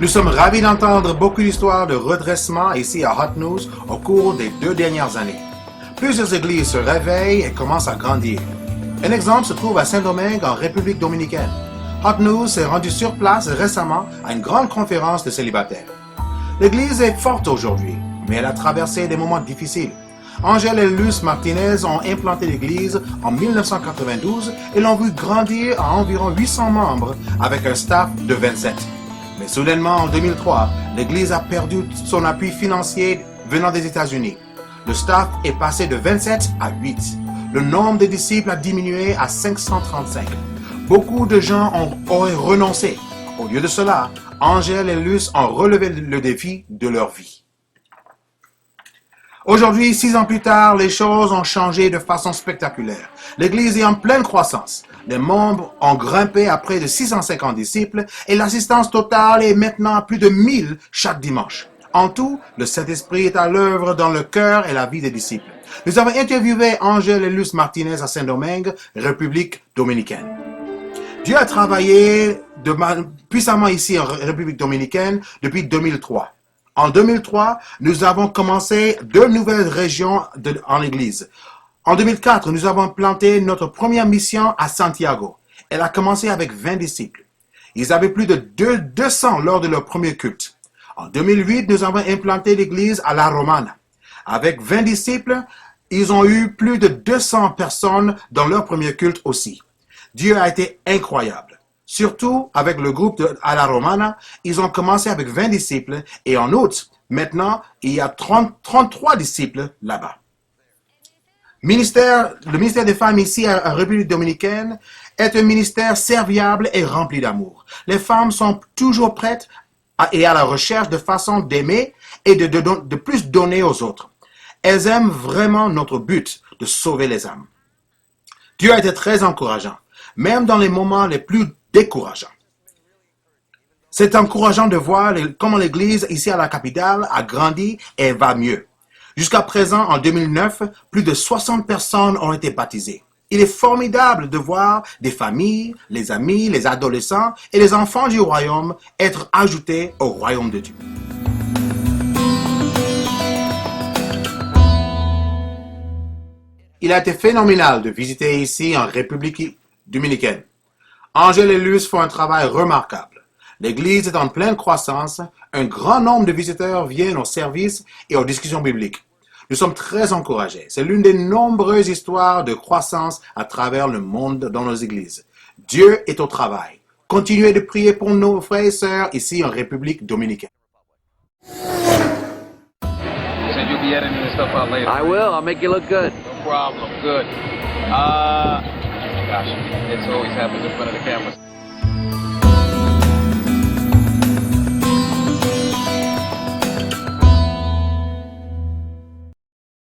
Nous sommes ravis d'entendre beaucoup d'histoires de redressement ici à Hot News au cours des 2 dernières années. Plusieurs églises se réveillent et commencent à grandir. Un exemple se trouve à Saint-Domingue en République dominicaine. Hot News s'est rendu sur place récemment à une grande conférence de célibataires. L'église est forte aujourd'hui, mais elle a traversé des moments difficiles. Angèle et Luz Martinez ont implanté l'église en 1992 et l'ont vu grandir à environ 800 membres avec un staff de 27. Mais soudainement, en 2003, l'église a perdu son appui financier venant des États-Unis. Le staff est passé de 27 à 8. Le nombre de disciples a diminué à 535. Beaucoup de gens auraient renoncé. Au lieu de cela, Angèle et Luz ont relevé le défi de leur vie. Aujourd'hui, 6 ans plus tard, les choses ont changé de façon spectaculaire. L'église est en pleine croissance. Les membres ont grimpé à près de 650 disciples et l'assistance totale est maintenant à plus de 1000 chaque dimanche. En tout, le Saint-Esprit est à l'œuvre dans le cœur et la vie des disciples. Nous avons interviewé Angèle et Luz Martinez à Saint-Domingue, République dominicaine. Dieu a travaillé puissamment ici en République dominicaine depuis 2003. En 2003, nous avons commencé 2 nouvelles régions en Église. En 2004, nous avons planté notre première mission à Santiago. Elle a commencé avec 20 disciples. Ils avaient plus de 200 lors de leur premier culte. En 2008, nous avons implanté l'église à La Romana. Avec 20 disciples, ils ont eu plus de 200 personnes dans leur premier culte aussi. Dieu a été incroyable. Surtout avec le groupe à La Romana, ils ont commencé avec 20 disciples et en août, maintenant, il y a 33 disciples là-bas. Le ministère des femmes ici en République dominicaine est un ministère serviable et rempli d'amour. Les femmes sont toujours prêtes et à la recherche de façons d'aimer et de plus donner aux autres. Elles aiment vraiment notre but de sauver les âmes. Dieu a été très encourageant, même dans les moments les plus décourageants. C'est encourageant de voir comment l'Église ici à la capitale a grandi et va mieux. Jusqu'à présent, en 2009, plus de 60 personnes ont été baptisées. Il est formidable de voir des familles, les amis, les adolescents et les enfants du royaume être ajoutés au royaume de Dieu. Il a été phénoménal de visiter ici en République dominicaine. Angèle et Luz font un travail remarquable. L'Église est en pleine croissance. Un grand nombre de visiteurs viennent aux services et aux discussions bibliques. Nous sommes très encouragés. C'est l'une des nombreuses histoires de croissance à travers le monde dans nos églises. Dieu est au travail. Continuez de prier pour nos frères et sœurs ici en République dominicaine. So you'll be editing this stuff out later. I will. I'll make you look good. No problem. Good. Gosh, it always happens in front of the cameras.